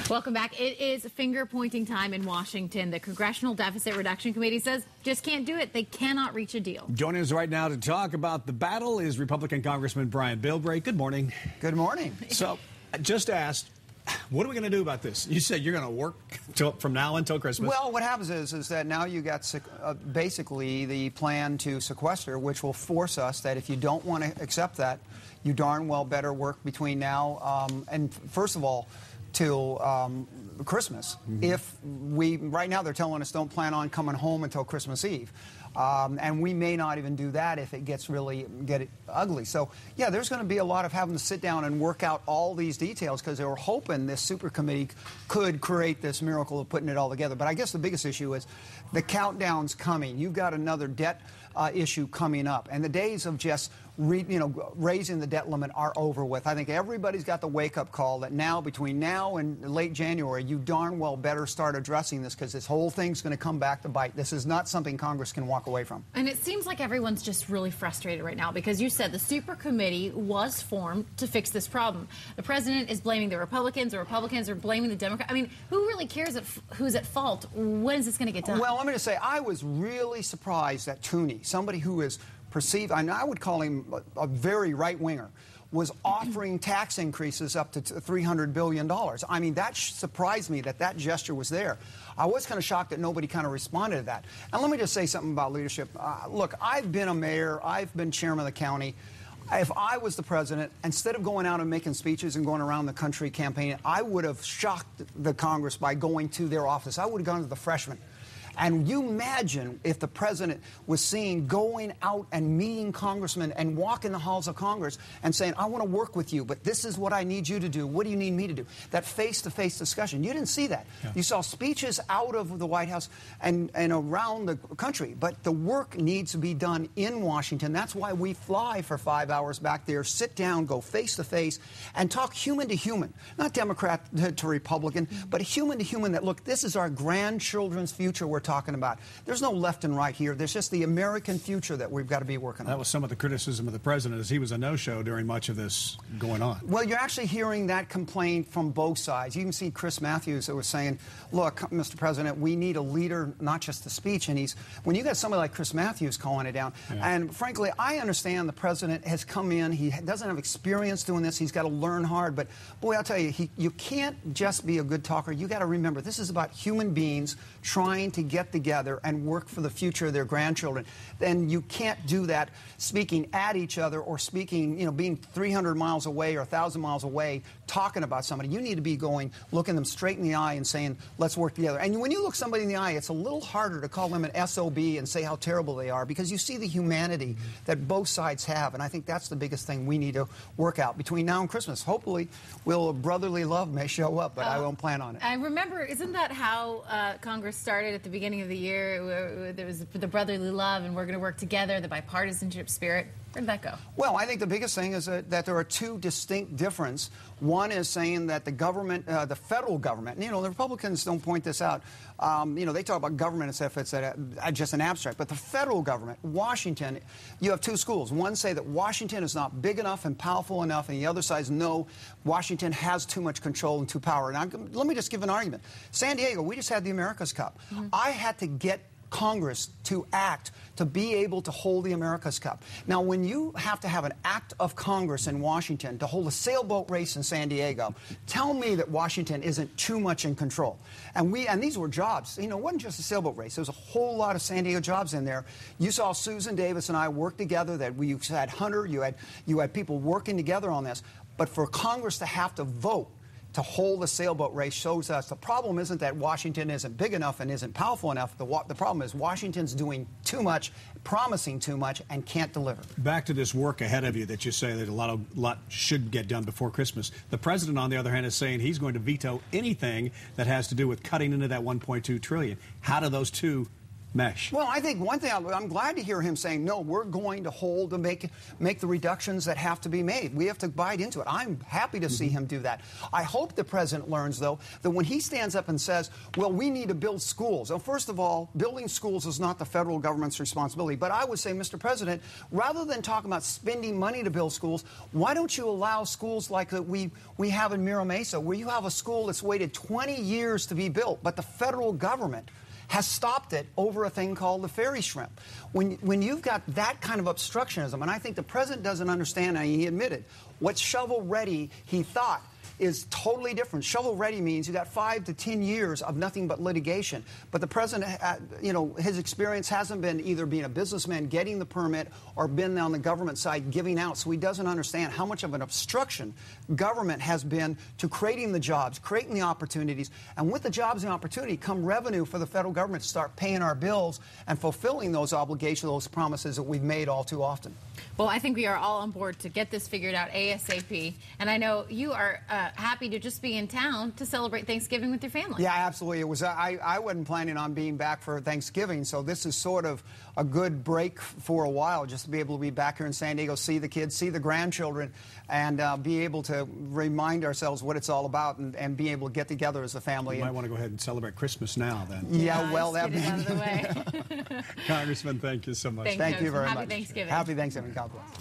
Welcome back. It is finger-pointing time in Washington. The Congressional Deficit Reduction Committee says just can't do it. They cannot reach a deal. Joining us right now to talk about the battle is Republican Congressman Bilbray. Good morning. Good morning. So, I just asked, what are we going to do about this? You said you're going to work from now until Christmas. Well, what happens is that now you got basically the plan to sequester, which will force us that if you don't want to accept that, you darn well better work between now and, first of all, till Christmas. If we, right now they're telling us don't plan on coming home until Christmas Eve. And we may not even do that if it gets ugly. So, yeah, there's going to be a lot of having to sit down and work out all these details because they were hoping this super committee could create this miracle of putting it all together. But I guess the biggest issue is the countdown's coming. You've got another debt issue coming up. And the days of just raising the debt limit are over with. I think everybody's got the wake-up call that now, between now and late January, you darn well better start addressing this because this whole thing's going to come back to bite. This is not something Congress can walk away from. And it seems like everyone's just really frustrated right now because you said the super committee was formed to fix this problem. The president is blaming the Republicans are blaming the Democrats. I mean, who really cares who's at fault? When is this going to get done? Well, I'm going to say I was really surprised that Tooney, somebody who is perceived, and I would call him a very right-winger, was offering tax increases up to $300 billion. I mean, that surprised me that gesture was there. I was kind of shocked that nobody kind of responded to that. And let me just say something about leadership. Look, I've been a mayor. I've been chairman of the county. If I was the president, instead of going out and making speeches and going around the country campaigning, I would have shocked the Congress by going to their office. I would have gone to the freshmen. And you imagine if the president was seen going out and meeting congressmen and walking the halls of Congress and saying, I want to work with you, but this is what I need you to do. What do you need me to do? That face-to-face discussion. You didn't see that. Yeah. You saw speeches out of the White House and around the country. But the work needs to be done in Washington. That's why we fly for 5 hours back there, sit down, go face-to-face, and talk human to human. Not Democrat to Republican, but human to human that, look, this is our grandchildren's future we're talking about. There's no left and right here. There's just the American future that we've got to be working on. That was some of the criticism of the president, as he was a no-show during much of this going on. Well, you're actually hearing that complaint from both sides. You can see Chris Matthews that was saying, look, Mr. President, we need a leader, not just the speech. And when you got somebody like Chris Matthews calling it down, and frankly, I understand the president has come in. He doesn't have experience doing this. He's got to learn hard. But, boy, I'll tell you, you can't just be a good talker. You got to remember, this is about human beings trying to get together and work for the future of their grandchildren. Then you can't do that speaking at each other or speaking, being 300 miles away or 1,000 miles away talking about somebody. You need to be looking them straight in the eye and saying, let's work together. And when you look somebody in the eye, it's a little harder to call them an SOB and say how terrible they are because you see the humanity that both sides have. And I think that's the biggest thing we need to work out between now and Christmas. Hopefully, brotherly love may show up, but I won't plan on it. I remember, isn't that how Congress started at the beginning of the year? There was the brotherly love, and we're going to work together, the bipartisanship spirit. Where'd that go? Well, I think the biggest thing is that there are two distinct differences. One is saying that the government, the federal government, the Republicans don't point this out. They talk about government as if it's just an abstract. But the federal government, Washington, you have two schools. One say that Washington is not big enough and powerful enough, and the other side is no, Washington has too much control and too power. Now, let me just give an argument. San Diego, we just had the America's Cup. I had to get Congress to act to be able to hold the America's Cup. Now, when you have to have an act of Congress in Washington to hold a sailboat race in San Diego, tell me that Washington isn't too much in control. And these were jobs. It wasn't just a sailboat race. There was a whole lot of San Diego jobs in there. You saw Susan Davis and I work together. You had Hunter. You had people working together on this. But for Congress to have to vote to hold a sailboat race shows us the problem isn't that Washington isn't big enough and isn't powerful enough. The problem is Washington's doing too much, promising too much, and can't deliver. Back to this work ahead of you that you say that a lot should get done before Christmas. The president, on the other hand, is saying he's going to veto anything that has to do with cutting into that $1.2 trillion. How do those two mesh. Well, I think one thing, I'm glad to hear him saying, no, we're going to hold to make the reductions that have to be made. We have to bite into it. I'm happy to see him do that. I hope the president learns, though, that when he stands up and says, well, we need to build schools. Well, first of all, building schools is not the federal government's responsibility. But I would say, Mr. President, rather than talking about spending money to build schools, why don't you allow schools like that we have in Mira Mesa, where you have a school that's waited 20 years to be built, but the federal government has stopped it over a thing called the fairy shrimp. When you've got that kind of obstructionism, and I think the president doesn't understand, and he admitted, what's shovel-ready, he thought, is totally different. Shovel-ready means you got 5 to 10 years of nothing but litigation. But the president, you know, his experience hasn't been either being a businessman, getting the permit, or been on the government side giving out. So he doesn't understand how much of an obstruction government has been to creating the jobs, creating the opportunities. And with the jobs and opportunity come revenue for the federal government to start paying our bills and fulfilling those obligations, those promises that we've made all too often. Well, I think we are all on board to get this figured out ASAP. And I know you are happy to just be in town to celebrate Thanksgiving with your family. Yeah, absolutely. It was. I wasn't planning on being back for Thanksgiving, so this is sort of a good break for a while, just to be able to be back here in San Diego, see the kids, see the grandchildren, and be able to remind ourselves what it's all about and be able to get together as a family. You might want to go ahead and celebrate Christmas now, then. Yeah, well, that get it out of the way. Congressman, thank you so much. Thank you very much. Happy Thanksgiving. Happy Thanksgiving. God bless.